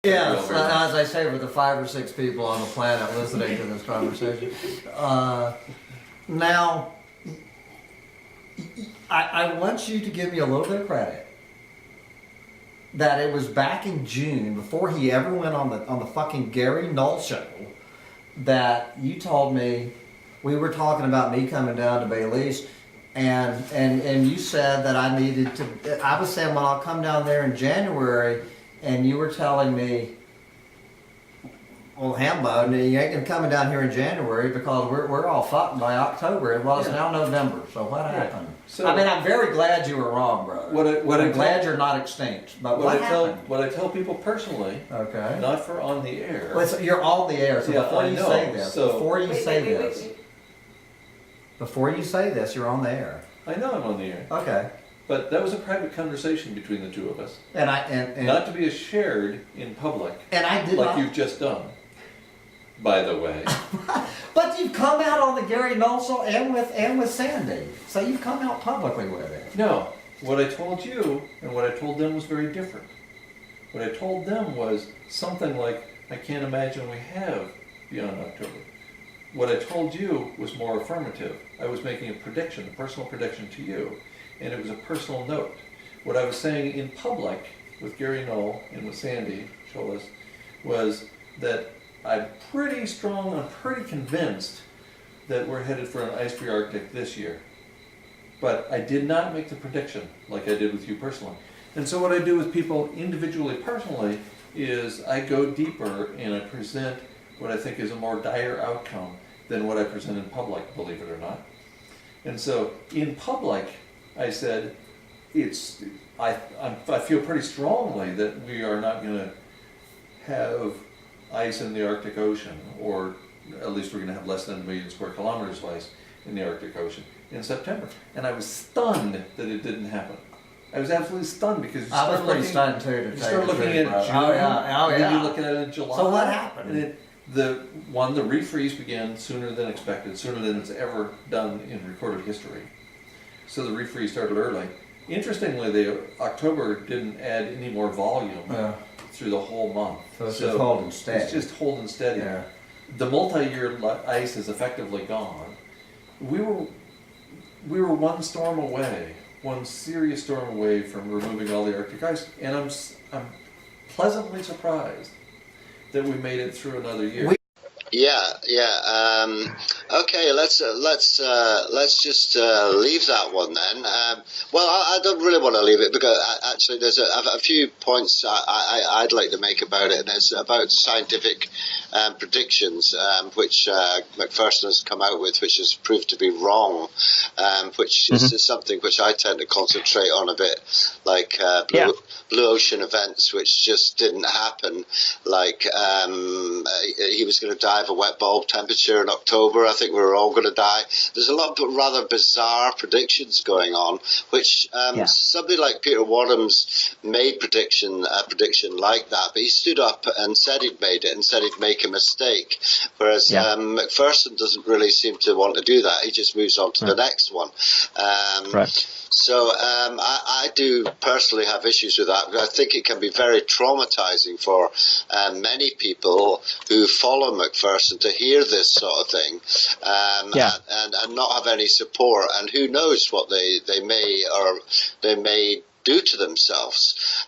Yes, as I say, with the 5 or 6 people on the planet listening to this conversation. Now, I want you to give me a little bit of credit that it was back in June, before he ever went on the fucking Gary Null show, that you told me, we were talking about me coming down to Belize, and you said that I needed to, I was saying, well, I'll come down there in January, and you were telling me, well, Hambone, you ain't gonna coming down here in January because we're all fucked by October. Well, it's now November, so what happened? So, I mean, I'm very glad you were wrong, brother. I'm glad you're not extinct, but what happened? What I tell people personally, okay, not for on the air. Well, so you're on the air, so yeah, before you say this, before you say this, you're on the air. I know I'm on the air. Okay. But that was a private conversation between the two of us. And not to be shared in public. And I did like you've just done, by the way. But you've come out on the Gary Null show and with Sandy, so you've come out publicly with it. No, what I told you and what I told them was very different. What I told them was something like, I can't imagine we have beyond October. What I told you was more affirmative. I was making a prediction, a personal prediction to you, and it was a personal note. What I was saying in public with Gary Null and with Sandy Scholas was that I'm pretty strong, I'm pretty convinced that we're headed for an ice-free Arctic this year. But I did not make the prediction like I did with you personally. And so what I do with people individually, personally, is I go deeper and I present what I think is a more dire outcome than what I present in public, believe it or not. And so in public, I said, I feel pretty strongly that we are not going to have ice in the Arctic Ocean, or at least we're going to have less than 1 million square kilometers of ice in the Arctic Ocean in September. And I was stunned that it didn't happen. I was absolutely stunned because you start looking, stunned too, you start looking at June, and you look at it in July. So what happened? And the refreeze began sooner than expected, sooner than it's ever done in recorded history. So the refreeze started early. Interestingly, October didn't add any more volume through the whole month. So it's just holding steady. It's just holding steady. Yeah. The multi-year ice is effectively gone. We were one storm away, one serious storm away from removing all the Arctic ice, and I'm pleasantly surprised that we made it through another year. Okay, let's just leave that one then. Well, I don't really want to leave it because actually there's a few points I'd like to make about it, and it's about scientific predictions, which McPherson has come out with, which has proved to be wrong, which is something which I tend to concentrate on a bit, like blue ocean events, which just didn't happen. Like he was going to die of a wet bulb temperature in October. I think we were all going to die. There's a lot of rather bizarre predictions going on, which somebody like Peter Wadham's made a prediction like that, but he stood up and said he'd made it and said he'd make a mistake, whereas McPherson doesn't really seem to want to do that. He just moves on to the next one. So I do personally have issues with that, because I think it can be very traumatizing for many people who follow McPherson to hear this sort of thing and not have any support, and who knows what they may do to themselves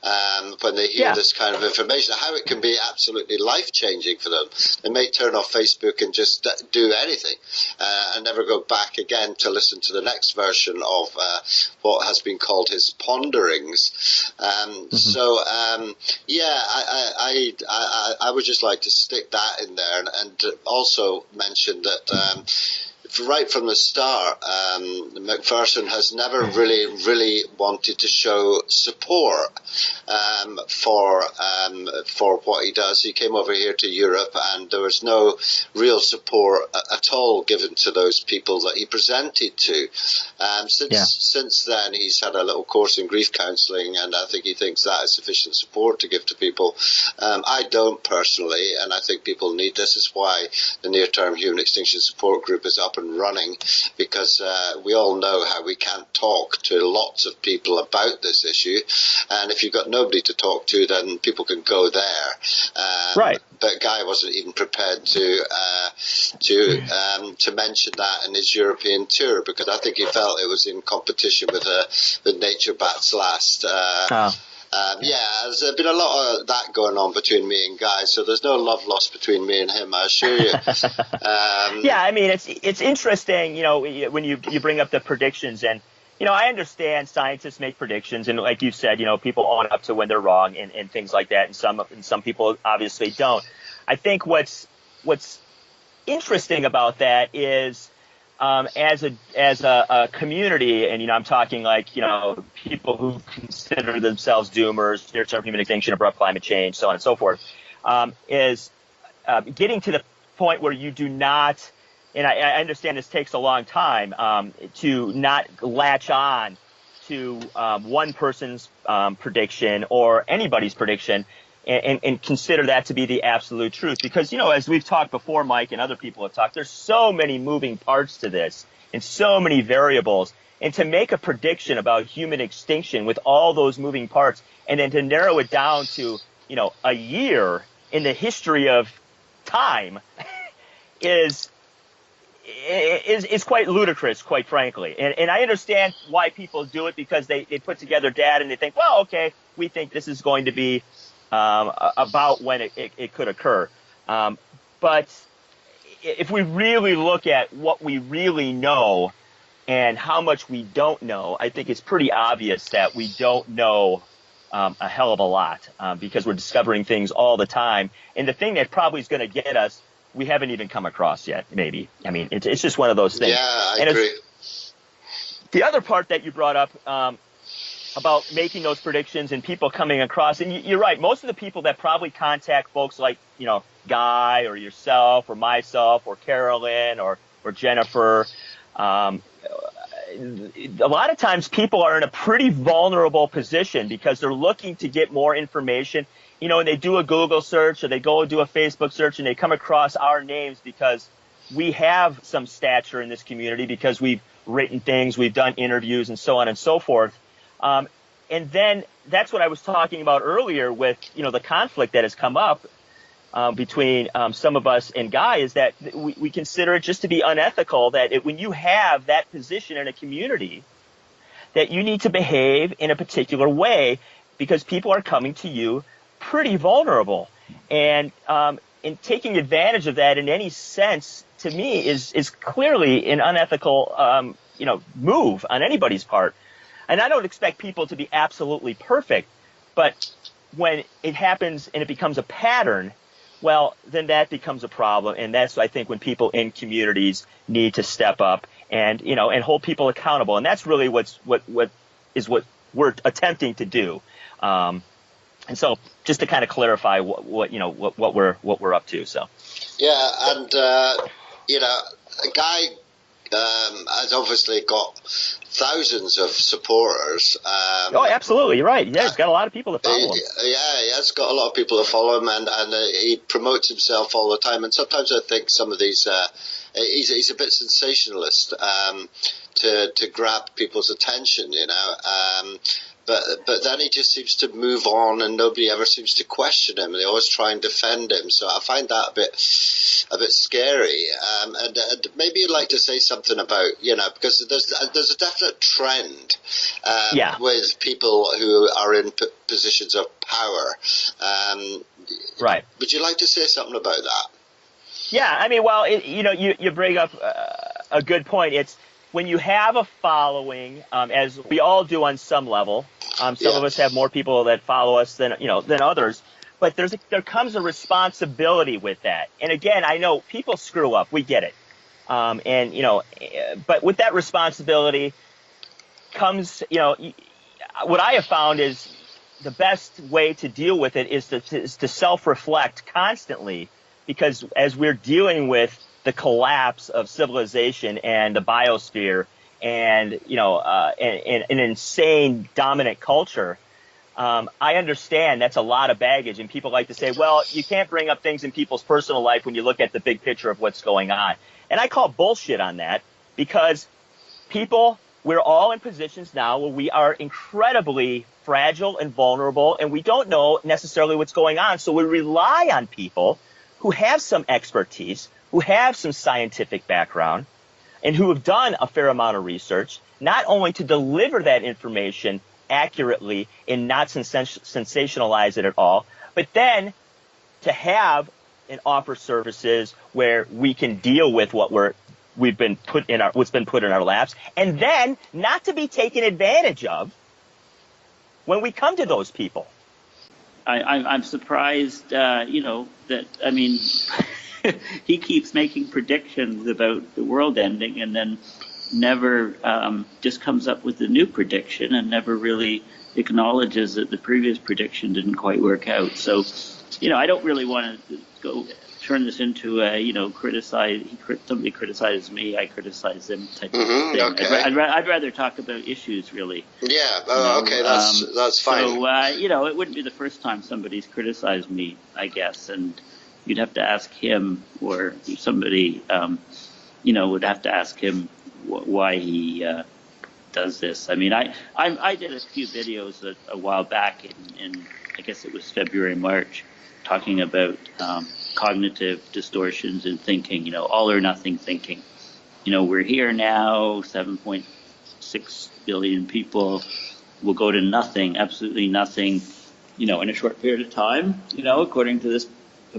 when they hear this kind of information, how it can be absolutely life-changing for them. They may turn off Facebook and just do anything and never go back again to listen to the next version of what has been called his ponderings. So I would just like to stick that in there, and also mention that right from the start, McPherson has never really wanted to show support for what he does. He came over here to Europe, and there was no real support at all given to those people that he presented to. Since then, he's had a little course in grief counselling, and I think he thinks that is sufficient support to give to people. I don't personally, and I think people need this. Is why the Near Term Human Extinction Support Group is up and running, because we all know how we can't talk to lots of people about this issue, and if you've got nobody to talk to, then people can go there. Right. But Guy wasn't even prepared to mention that in his European tour, because I think he felt it was in competition with Nature Bats Last. There's been a lot of that going on between me and Guy, so there's no love lost between me and him, I assure you. Yeah, I mean, it's interesting, when you bring up the predictions, and I understand scientists make predictions, and like you said, people own up to when they're wrong and things like that, and some people obviously don't. I think what's interesting about that is, as a community, and I'm talking like people who consider themselves doomers, near-term human extinction, abrupt climate change, so on and so forth, is getting to the point where you do not, and I understand this takes a long time, to not latch on to one person's prediction or anybody's prediction, and consider that to be the absolute truth. Because, as we've talked before, Mike, and other people have talked, there's so many moving parts to this and so many variables. And to make a prediction about human extinction with all those moving parts, and then to narrow it down to, a year in the history of time is quite ludicrous, quite frankly. And I understand why people do it, because they put together data and they think, well, okay, we think this is going to be about when it could occur. But if we really look at what we really know and how much we don't know, I think it's pretty obvious that we don't know a hell of a lot, because we're discovering things all the time. And the thing that probably is going to get us, we haven't even come across yet, maybe. I mean, it's just one of those things. Yeah, I agree. The other part that you brought up, about making those predictions and people coming across, and you're right, most of the people that probably contact folks like, Guy or yourself or myself or Carolyn or Jennifer, a lot of times people are in a pretty vulnerable position because they're looking to get more information, and they do a Google search or they go do a Facebook search and they come across our names because we have some stature in this community, because we've written things, we've done interviews and so on and so forth. And then that's what I was talking about earlier with, the conflict that has come up between some of us and Guy, is that we consider it just to be unethical that when you have that position in a community, that you need to behave in a particular way, because people are coming to you pretty vulnerable. And in taking advantage of that in any sense, to me, is clearly an unethical move on anybody's part. And I don't expect people to be absolutely perfect, but when it happens and it becomes a pattern, well, then that becomes a problem. And that's, I think, when people in communities need to step up and hold people accountable. And that's really what we're attempting to do. And so just to kind of clarify what we're up to. So. Yeah. And, Guy has obviously got thousands of supporters. Oh, absolutely, you're right. Yeah, he's got a lot of people that follow him. Yeah, he has got a lot of people that follow him, and he promotes himself all the time. And sometimes I think some of these, he's a bit sensationalist to grab people's attention, But then he just seems to move on, and nobody ever seems to question him. They always try and defend him. So I find that a bit scary. And maybe you'd like to say something about, because there's a definite trend with people who are in positions of power. Right. Would you like to say something about that? Yeah, I mean, well, you bring up a good point. It's when you have a following, as we all do on some level. Some of us have more people that follow us than others, but there comes a responsibility with that. And again, I know people screw up. We get it. But with that responsibility comes, what I have found is the best way to deal with it is to self-reflect constantly, because as we're dealing with the collapse of civilization and the biosphere and an insane dominant culture, I understand that's a lot of baggage, and people like to say, well, you can't bring up things in people's personal life when you look at the big picture of what's going on. And I call bullshit on that, because we're all in positions now where we are incredibly fragile and vulnerable, and we don't know necessarily what's going on. So we rely on people who have some expertise, who have some scientific background, and who have done a fair amount of research, not only to deliver that information accurately and not sensationalize it at all, but then to have and offer services where we can deal with what's been put in our laps, and then not to be taken advantage of when we come to those people. I'm surprised, that, I mean, he keeps making predictions about the world ending, and then never just comes up with a new prediction, and never really acknowledges that the previous prediction didn't quite work out. So, I don't really want to turn this into somebody criticizes me, I criticize them type of thing. Okay. I'd rather talk about issues, really. Yeah. Okay. That's fine. So it wouldn't be the first time somebody's criticized me, I guess, and you'd have to ask him, or somebody would have to ask him why he does this. I mean, I did a few videos a while back in I guess it was February, March, talking about cognitive distortions in thinking, all or nothing thinking. We're here now, 7.6 billion people will go to nothing, absolutely nothing, in a short period of time, according to this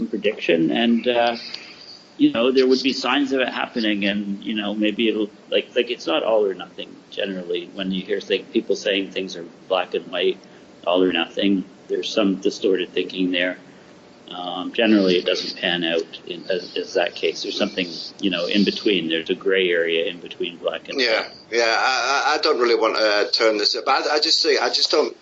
prediction. And, there would be signs of it happening, and, maybe it'll, like it's not all or nothing generally. When you hear people saying things are black and white, all or nothing, there's some distorted thinking there. Generally, it doesn't pan out as that case. There's something, in between. There's a gray area in between black and white. Yeah. I don't really want to turn this up, but I just don't,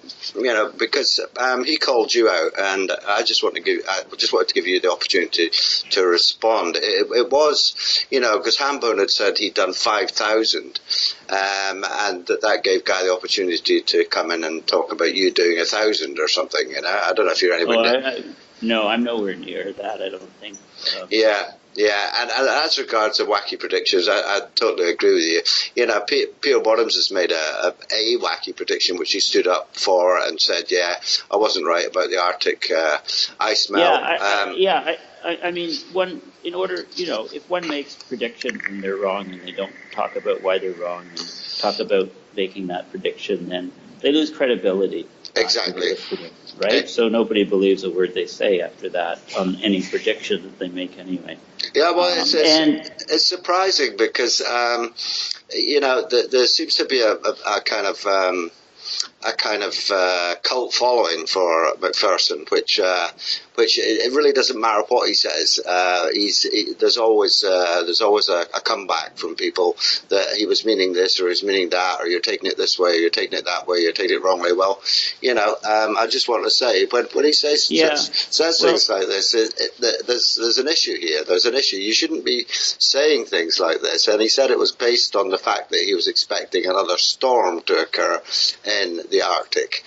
because he called you out, and I just wanted to give you the opportunity to respond. It was, because Hambone had said he'd done 5,000, and that gave Guy the opportunity to come in and talk about you doing 1,000 or something. I don't know if you're anywhere. No, I'm nowhere near that, I don't think. Yeah, and as regards to wacky predictions, I totally agree with you. P.O. Bottoms has made a wacky prediction, which he stood up for and said, I wasn't right about the Arctic ice melt. I mean, if one makes predictions and they're wrong, and they don't talk about why they're wrong and talk about making that prediction, then they lose credibility. Exactly. Right? So nobody believes a word they say after that on any prediction that they make anyway. Yeah, well, it's surprising because, there seems to be a kind of cult following for McPherson, which it really doesn't matter what he says. There's always a comeback from people that he was meaning this or he's meaning that, or you're taking it this way, or you're taking it that way, you're taking it wrongly. Well, I just want to say when he says things like this, there's an issue here. There's an issue. You shouldn't be saying things like this. And he said it was based on the fact that he was expecting another storm to occur in the Arctic.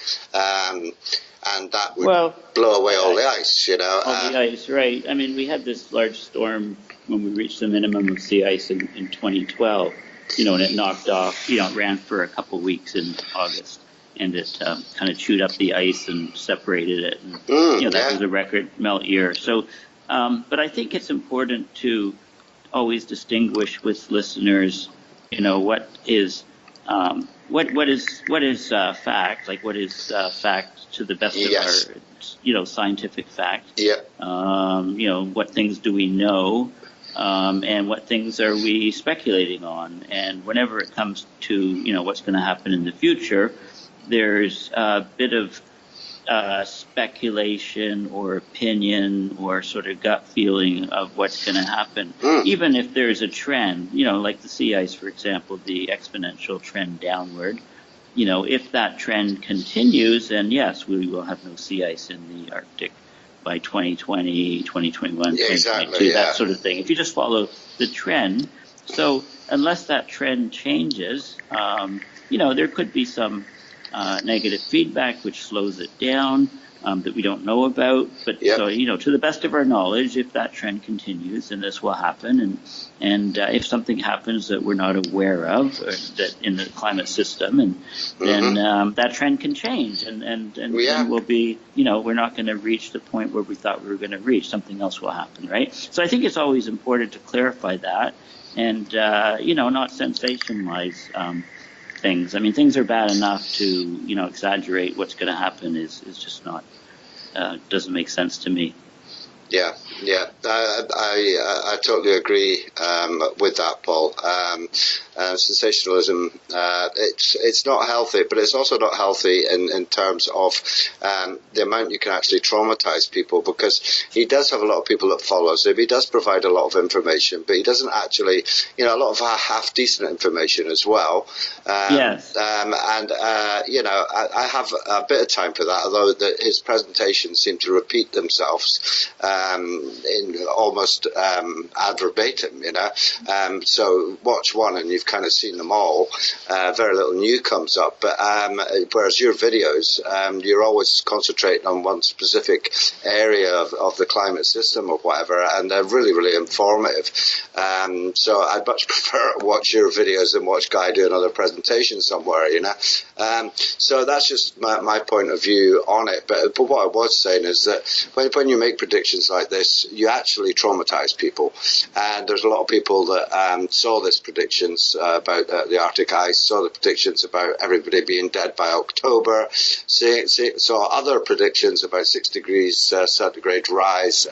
And that would blow away all the ice, All the ice, right. I mean, we had this large storm when we reached the minimum of sea ice in 2012, and it knocked off, it ran for a couple of weeks in August, and it kind of chewed up the ice and separated it. And, that was a record melt year. So, but I think it's important to always distinguish with listeners, what is fact, like what is fact to the best of our, scientific fact. Yeah. What things do we know, and what things are we speculating on? And whenever it comes to, what's going to happen in the future, there's a bit of speculation or opinion or sort of gut feeling of what's going to happen. Even if there's a trend, like the sea ice, for example, the exponential trend downward, if that trend continues, then yes, we will have no sea ice in the Arctic by 2020, 2021, 2022, that sort of thing. If you just follow the trend. So unless that trend changes, there could be some negative feedback, which slows it down, that we don't know about. But so, to the best of our knowledge, if that trend continues, then this will happen. And if something happens that we're not aware of, or that in the climate system, and then that trend can change, and then we'll be, we're not going to reach the point where we thought we were going to reach. Something else will happen, right? So I think it's always important to clarify that, and not sensationalize things. I mean, things are bad enough to exaggerate what's going to happen is just not doesn't make sense to me. Yeah, I totally agree with that, Paul. Sensationalism, it's not healthy, but it's also not healthy in terms of the amount you can actually traumatize people, because he does have a lot of people that follows him. He does provide a lot of information, but he doesn't actually, a lot of half-decent information as well. Yes. I have a bit of time for that, although his presentations seem to repeat themselves in almost ad verbatim, so watch one and you've kind of seen them all. Very little new comes up, but whereas your videos, you're always concentrating on one specific area of the climate system or whatever, and they're really, really informative. So I'd much prefer to watch your videos than watch Guy do another presentation somewhere, So that's just my point of view on it. But what I was saying is that when you make predictions like this, you actually traumatize people. And there's a lot of people that saw these predictions about the Arctic ice, saw the predictions about everybody being dead by October, saw other predictions about 6 degrees centigrade rise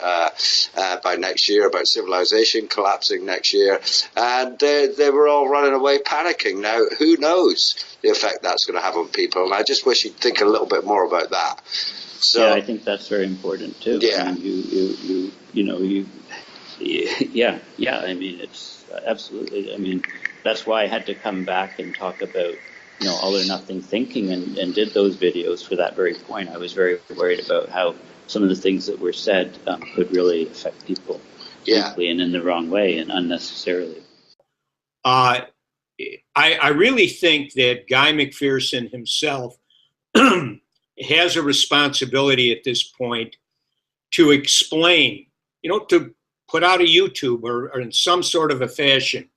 by next year, about civilization collapsing next year. And they were all running away panicking. Now, who knows the effect that's going to have on people? And I just wish you'd think a little bit more about that. So, yeah, I think that's very important too. Yeah. I mean, I mean, it's absolutely. I mean, that's why I had to come back and talk about, all or nothing thinking, and did those videos for that very point. I was very worried about how some of the things that were said could really affect people deeply and in the wrong way and unnecessarily. I really think that Guy McPherson himself has a responsibility at this point to explain, to put out a YouTube or in some sort of a fashion,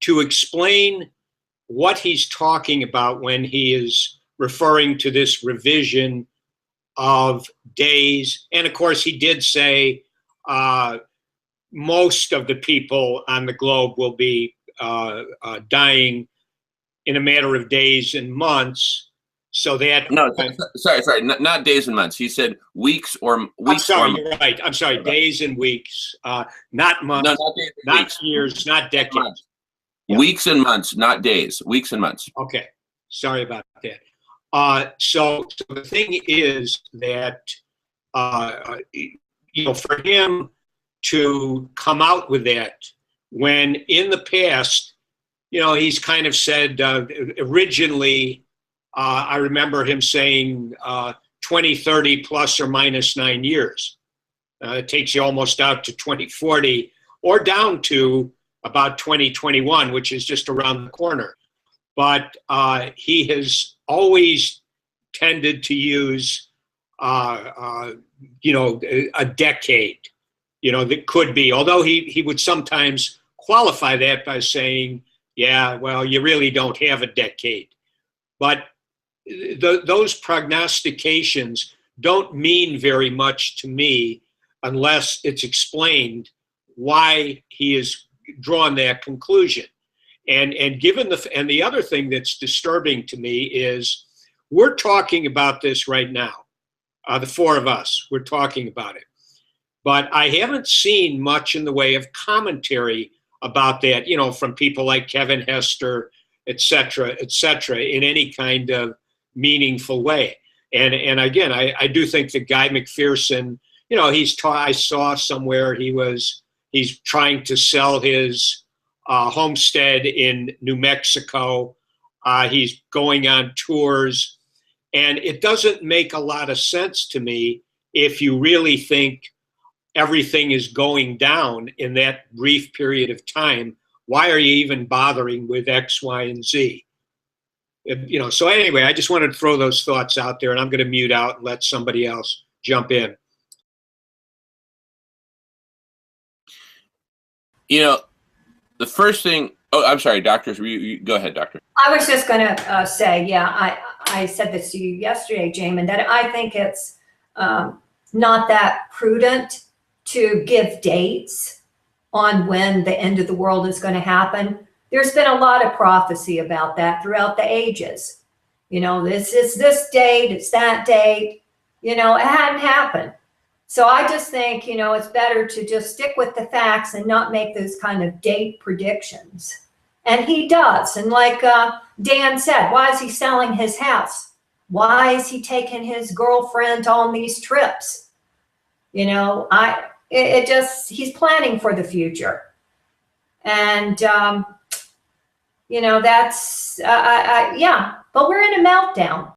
to explain what he's talking about when he is referring to this revision of days. And of course, he did say most of the people on the globe will be dying in a matter of days and months. So that sorry, not days and months. He said weeks or weeks. I'm sorry, you're right. I'm sorry, days and weeks, not months, no, not days and not weeks. years, not decades. Yeah. Weeks and months, not days. Weeks and months. Okay, sorry about that. So the thing is that for him to come out with that when in the past, he's kind of said originally. I remember him saying 2030 plus or minus 9 years. It takes you almost out to 2040 or down to about 2021, which is just around the corner. But he has always tended to use, a decade, that could be, although he would sometimes qualify that by saying, yeah, well, you really don't have a decade. But those prognostications don't mean very much to me unless it's explained why he has drawn that conclusion. And given the other thing that's disturbing to me is we're talking about this right now. The four of us, we're talking about it. But I haven't seen much in the way of commentary about that, from people like Kevin Hester, et cetera, in any kind of meaningful way. And again, I do think that Guy McPherson, I saw somewhere he's trying to sell his homestead in New Mexico. He's going on tours. And it doesn't make a lot of sense to me if you really think everything is going down in that brief period of time. Why are you even bothering with X, Y, and Z? So anyway, I just wanted to throw those thoughts out there, and I'm going to mute out and let somebody else jump in. The first thing. Oh, I'm sorry, doctors. You go ahead, doctor. I was just going to say, yeah, I said this to you yesterday, Jamin, that I think it's not that prudent to give dates on when the end of the world is going to happen. There's been a lot of prophecy about that throughout the ages. This is this date, it's that date. It hadn't happened. So I just think, it's better to just stick with the facts and not make those kind of date predictions. And he does. And like Dan said, why is he selling his house? Why is he taking his girlfriend on these trips? He's planning for the future. And, that's, yeah, but we're in a meltdown.